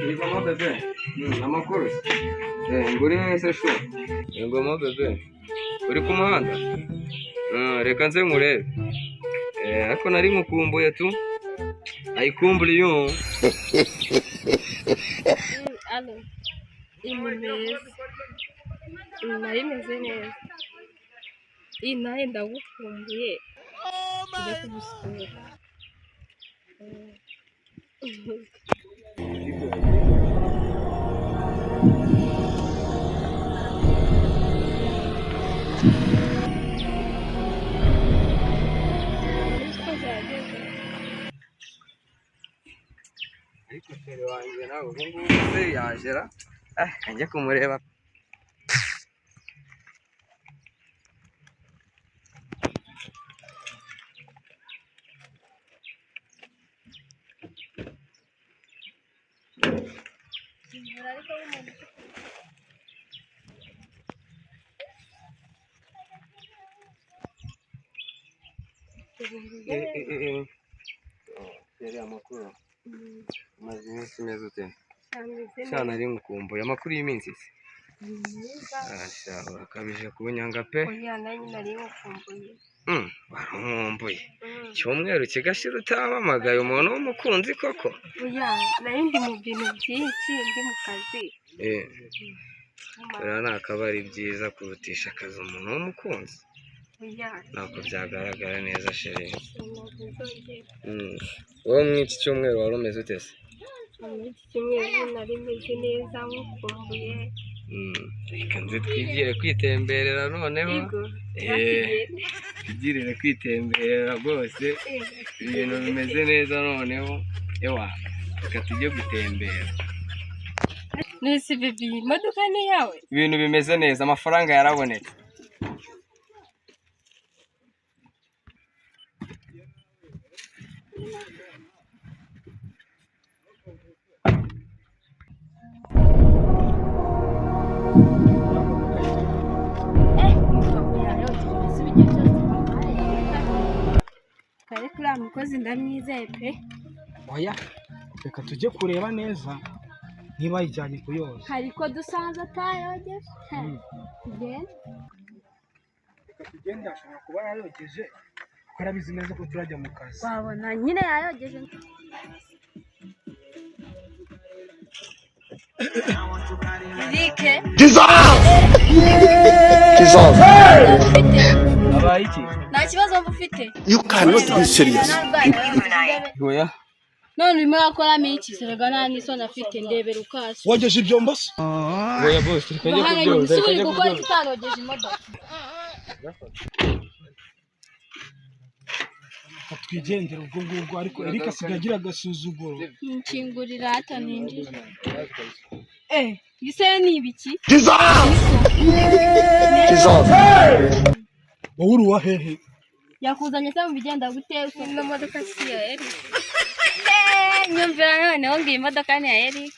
Ingoma bebe. Amakuru. Nguri se sho. Ingoma bebe. Uri ku muhanda? Reka nze nkurebe. Ariko nari mukumbuye tu. Ayikumbuye yo. Alo. Nari meze neza. Nawe ndagukumbuye. Tujya kugusura. Ariko fere wanjye nawe ubu ngubu se yagera ajya kumureba. Fere amakuru. Maze iminsi meze ute? Cyane ari mukumbuye amakuru y'iminsi se. Urakabije kubunyanga pe. Oya nanjye nari mukumbuye. Warumumbuye. Cyumweru kigashira utamamagaye umuntu w'umukunzi koko. Oya nari ndi mu bintu byinshi ndi mu kazi. Rero nakaba ari byiza kurutisha akazi umuntu w'umukunzi. Ntabwo byagaragara neza sheri. Wowe muri iki cyumweru wari umeze ute se? Muri iki cyumweru nari meze neza mukumbuye. Reka nze twigire kwitemberera noneho. Twigirire kwitemberera rwose. Ibintu bimeze neza noneho. Reka tujye gutembera. Nisi bibi imodoka ni yawe? Ibintu bimeze neza amafaranga yarabonetse. Kare kuri mukozi ndamwizeye pe. Oya reka tujye kureba neza niba yijyanye kuyoza. Hariko dusanze atayogeje. Tugenda ashobora kuba yayogeje kuko arabizi neza ko turajya mu kazi. Wabona nyine yayogeje. Erike Abaye iki? nta kibazo ufite. You cannot be serious. Oya. None urimo urakoramo iki? Serega nta n'isoni afite ndebera ukasi. Wageje ibyombo se? Oya boss tukajya kubyoza. Usubire gukora utarogeje imodoka. Twigendera ubwo ngubwo ariko Eric asigaye agira agasuzuguro. Nkingurira ataninjira. Gise ni ibiki? Wowe uri wa hehe? Yakuzanye se mu bigenda gute ino modoka si ya Eric. Nyumvira noneho ngiye imodoka ni ya Eric.